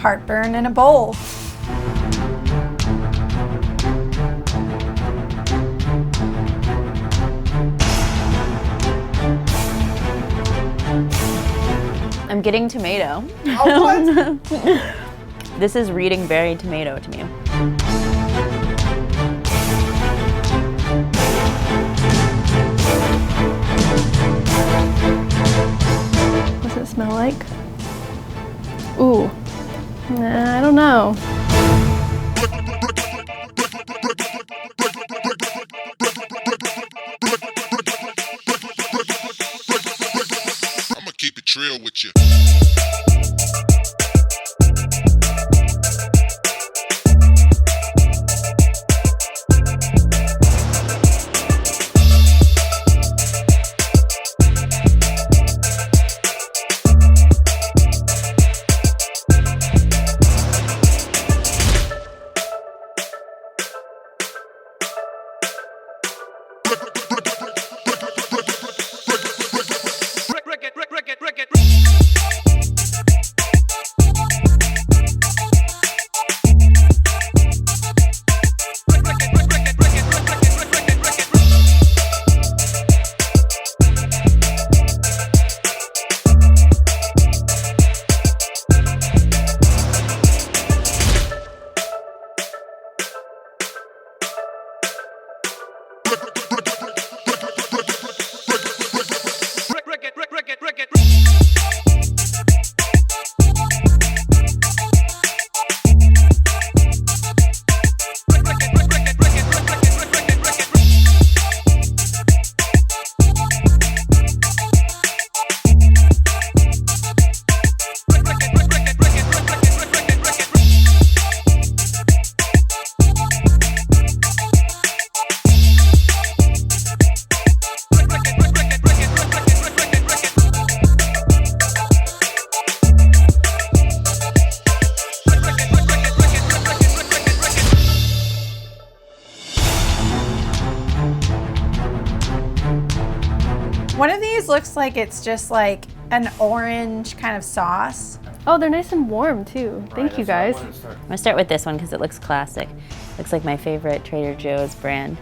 heartburn in a bowl. I'm getting tomato. Oh, what? This is reading very tomato to me. What's it smell like? Ooh, I don't know. I'ma keep it real with you. One of these looks like it's just like an orange kind of sauce. Oh, they're nice and warm too. Thank you guys. I'm gonna start with this one because it looks classic. Looks like my favorite Trader Joe's brand.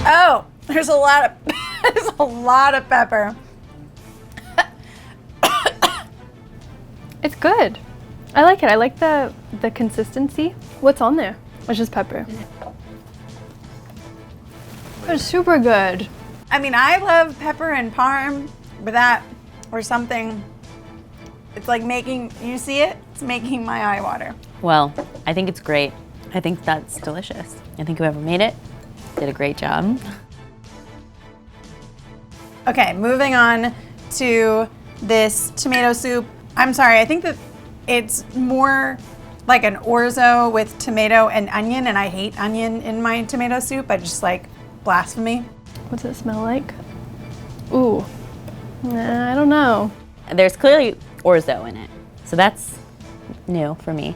Oh, there's a lot of pepper. It's good. I like it. I like the consistency. What's on there? It's just pepper. It's super good. I mean, I love pepper and parm, but that or something, it's like making, you see it? It's making my eye water. Well, I think it's great. I think that's delicious. I think whoever made it did a great job. Okay, moving on to this tomato soup. I'm sorry, I think that it's more like an orzo with tomato and onion, and I hate onion in my tomato soup. I just like blasphemy. What's it smell like? Ooh, I don't know. There's clearly orzo in it, so that's new for me.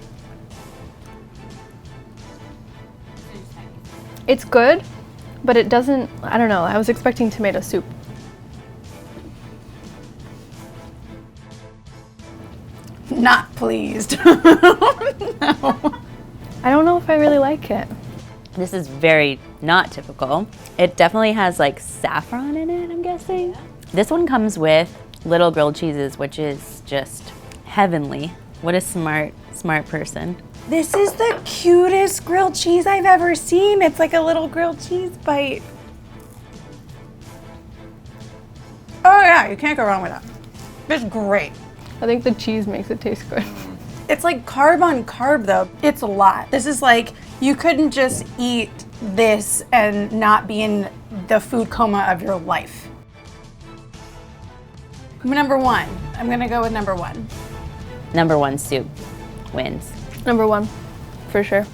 It's good, but it doesn't, I don't know. I was expecting tomato soup. Not pleased. No. I don't know if I really like it. This is very not typical. It definitely has like saffron in it, I'm guessing. This one comes with little grilled cheeses, which is just heavenly. What a smart person. This is the cutest grilled cheese I've ever seen. It's like a little grilled cheese bite. Oh yeah, you can't go wrong with that. It's great. I think the cheese makes it taste good. It's like carb on carb though. It's a lot. This is like, you couldn't just eat this and not be in the food coma of your life. Number one. I'm gonna go with number one. Number one soup wins. Number one, for sure.